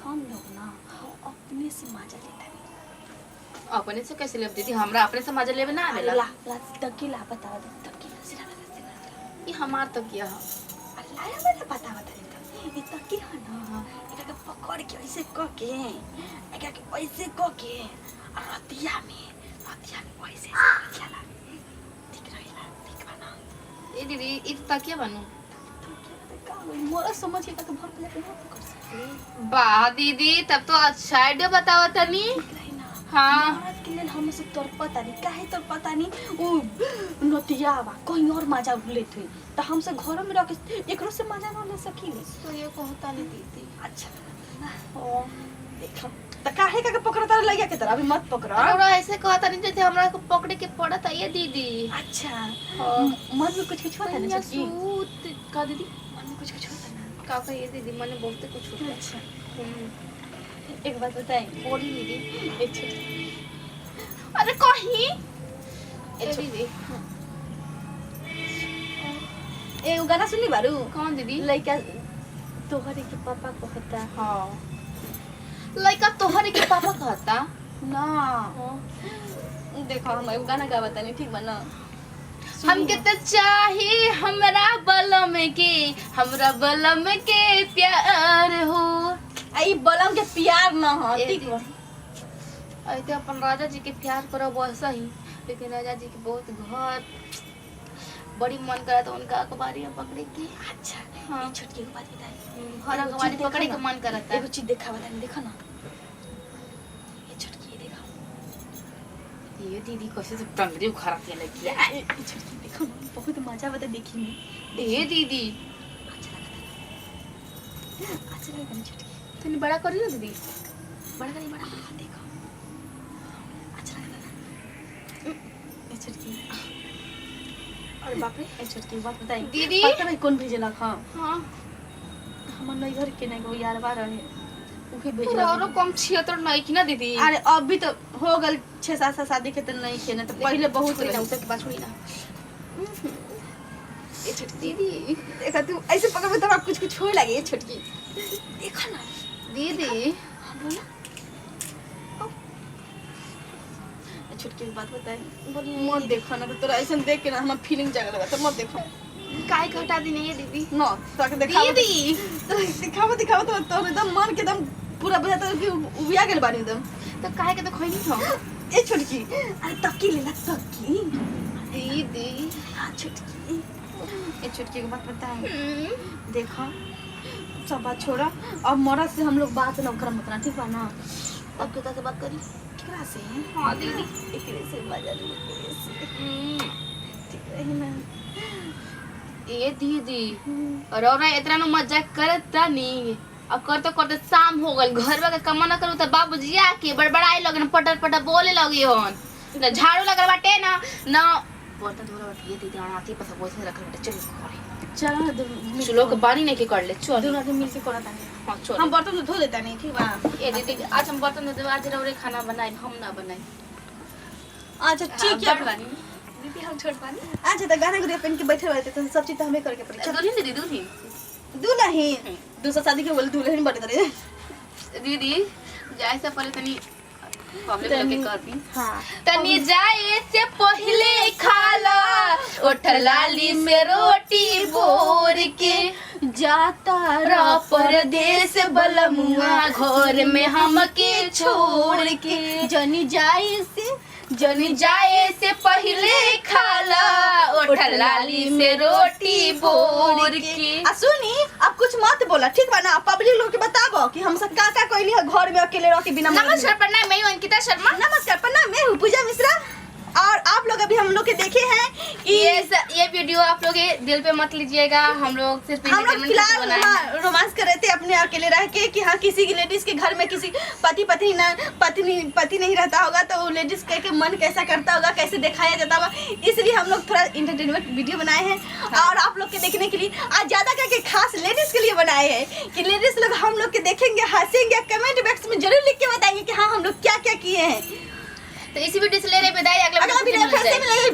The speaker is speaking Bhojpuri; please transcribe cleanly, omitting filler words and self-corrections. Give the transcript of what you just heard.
हम लोग ना अपने से मजा लेता है। अपने से कैसे लेब दीदी? हमरा अपने से मजा लेबे ना आवेला। ला ला तकिला बता दे तकिला सिरा ई हमार तकिया ह। अल्लाह बता बता बता ये तकिया है ना एका के पकड़ के ऐसे क के एका के ऐसे क के रतिया में ऐसे चला ठीक रहेला ठीक बना। ए दीदी ई तकिया बनू मोरा समझ के तो भर पे कर सकते। वाह दीदी तब तो अच्छा आइडिया बताओ तनी। हाँ औरत के लिए हम से तोर पता नहीं काहे तोर पता नहीं वो नतिया बा कहीं और मजा लेत हुई तो हमसे घर में रख एकरो से मजा न ले सकीले। तो ये कहता नहीं दीदी। अच्छा ओ देखो त काहे का पकड़ता लइया के तरह अभी मत पकड़। और ऐसे कहता नहीं जैसे हमरा को पकड़े के पड़त है ये दीदी। अच्छा हाँ। मन में कुछ होता ना सूत का दीदी मन में कुछ होता ना का कहिए दीदी मन में बहुत कुछ होता है। अच्छा एक बात बताएं बोली दीदी। एक छोटी अरे कहीं ए दीदी ए गाना सुननी बारू कौन दीदी? लइका तोहरे के पापा कहता। हाँ लइका तोहरे के पापा कहता ना हाँ। देखो हम एगो गाना गावता नहीं ठीक बा ना हमके तो चाहिए हमरा बलम के प्यार हो। आई बलम के प्यार ना हो ठीक बा। ऐसे अपन राजा जी के प्यार करो वैसा ही लेकिन राजा जी के बहुत घर बड़ी मन करा तो उनका अखबारी पकड़े की। अच्छा हाँ। ये छोटकी को बात बताई हर अखबारी पकड़े के मन करता है। एगो चीज देखा वाला नहीं देखो ना ये छोटकी ये देखो ये दीदी कैसे से टंगरी उखाड़ा के लगी है। ये छोटकी देखो ना बहुत मजा बता देखी में ये दीदी अच्छा लगा छोटकी तनी बड़ा करी ना दीदी। बड़ा करी बड़ा देखो अच्छा लगा ना ये छोटकी अरे बाप रे ये छोटकी बात बताई दीदी। पता नहीं कौन भेजला हां हाँ हमर नई घर के नहीं गो यार बार रहे उके और भेजला। कम 76 नहीं की ना दीदी। अरे अभी तो हो गल 6-7 साल शादी के तो नहीं थे ना तो पहले बहुत छोड़ी ना रहे। उतर के बात छोड़ी ना। ये छोटकी दीदी देखा तू ऐसे पकड़ में तो कुछ कुछ होए लगे ये छोटकी देखो ना दीदी हाँ बोला ये छोटकी की बात बताए बोली मत देखो ना तो तोरा ऐसे देख के ना हमार फीलिंग जागे लगा तो मत देखो काय का हटा दी नहीं है दीदी। न तो दिखाओ दीदी दिखाओ तो तोर एकदम मन के एकदम पूरा बुझाता कि उबिया गेल बानी एकदम। तो काहे के तो खोई नहीं था ए छोटकी अरे तक्की ले ला तक्की दीदी। हाँ छोटकी ये छोटकी की बात बताए देखो सब बात छोड़ा अब मरद से हम लोग बात ना करम उतना ठीक बा ना। अब कितना से बात करी? केकरा से हाँ दीदी। एकरे से मजा ले एकरे से ठीक रही ना। ये दीदी और इतना नु मजाक करता नहीं अब करते करते शाम हो गल घर में कमा ना करू तो बाबूजी आके बड़बड़ाई लगे पटर पटर बोले लगी हन ना झाड़ू लगल बाटे ना ना बर्तन धोला बाटे। ये दीदी आती पर सब वैसे रखल बाटे चल करे चलो ना दो चलो के पानी नहीं के कर ले चल दोनों आदमी मिल के करता है। हां चल हम बर्तन तो धो देता नहीं ठीक बा। ये दीदी आज हम बर्तन धो आज रौरे खाना बनाए हम ना बनाए। अच्छा ठीक है दीदी हम छोड़ पानी। अच्छा तो गाना गुड़िया पहन के बैठे रहते तो सब चीज तो हमें करके पड़ी। दुल्हन दीदी दुल्हन दुल्हन दूसरा शादी के बोले दुल्हन बड़े करे दीदी जाए से पहले तनी पब्लिक लोग के कहती हां तनी जाए से पहले खाला ओठल लाली से रोटी बोर के जाता रा परदेश बलमुआ घर में हमके छोड़ के जनी जाए से पहले खाला ओठल लाली से रोटी बोर के। आ सुनी अब कुछ मत बोला ठीक बा ना पब्लिक लोग के बताबो कि हम सब का कोइली है घर में अकेले रह के बिना नमस्कार प्रणाम मैं हूं अंकिता शर्मा। नमस्कार प्रणाम मैं हूं पूजा मिश्रा और आप लोग अभी हम लोग के देखे हैं कि ये वीडियो आप लोग दिल पे मत लीजिएगा हम लोग सिर्फ हम लोग फिलहाल रोमांस कर रहे थे अपने अकेले रह के कि हाँ किसी की लेडीज के घर में किसी पति नहीं रहता होगा तो वो लेडीज के मन कैसा करता होगा कैसे दिखाया जाता होगा इसलिए हम लोग थोड़ा इंटरटेनमेंट वीडियो बनाए हैं। हाँ। और आप लोग के देखने के लिए आज ज्यादा करके खास लेडीज के लिए बनाए हैं कि लेडीज लोग हम लोग के देखेंगे हंसेंगे कमेंट बॉक्स में जरूर लिख के बताएंगे कि हाँ हम लोग क्या क्या किए हैं। तो इसी वीडियो से ले रहे विदाई अगला वीडियो फिर से मिलेंगे।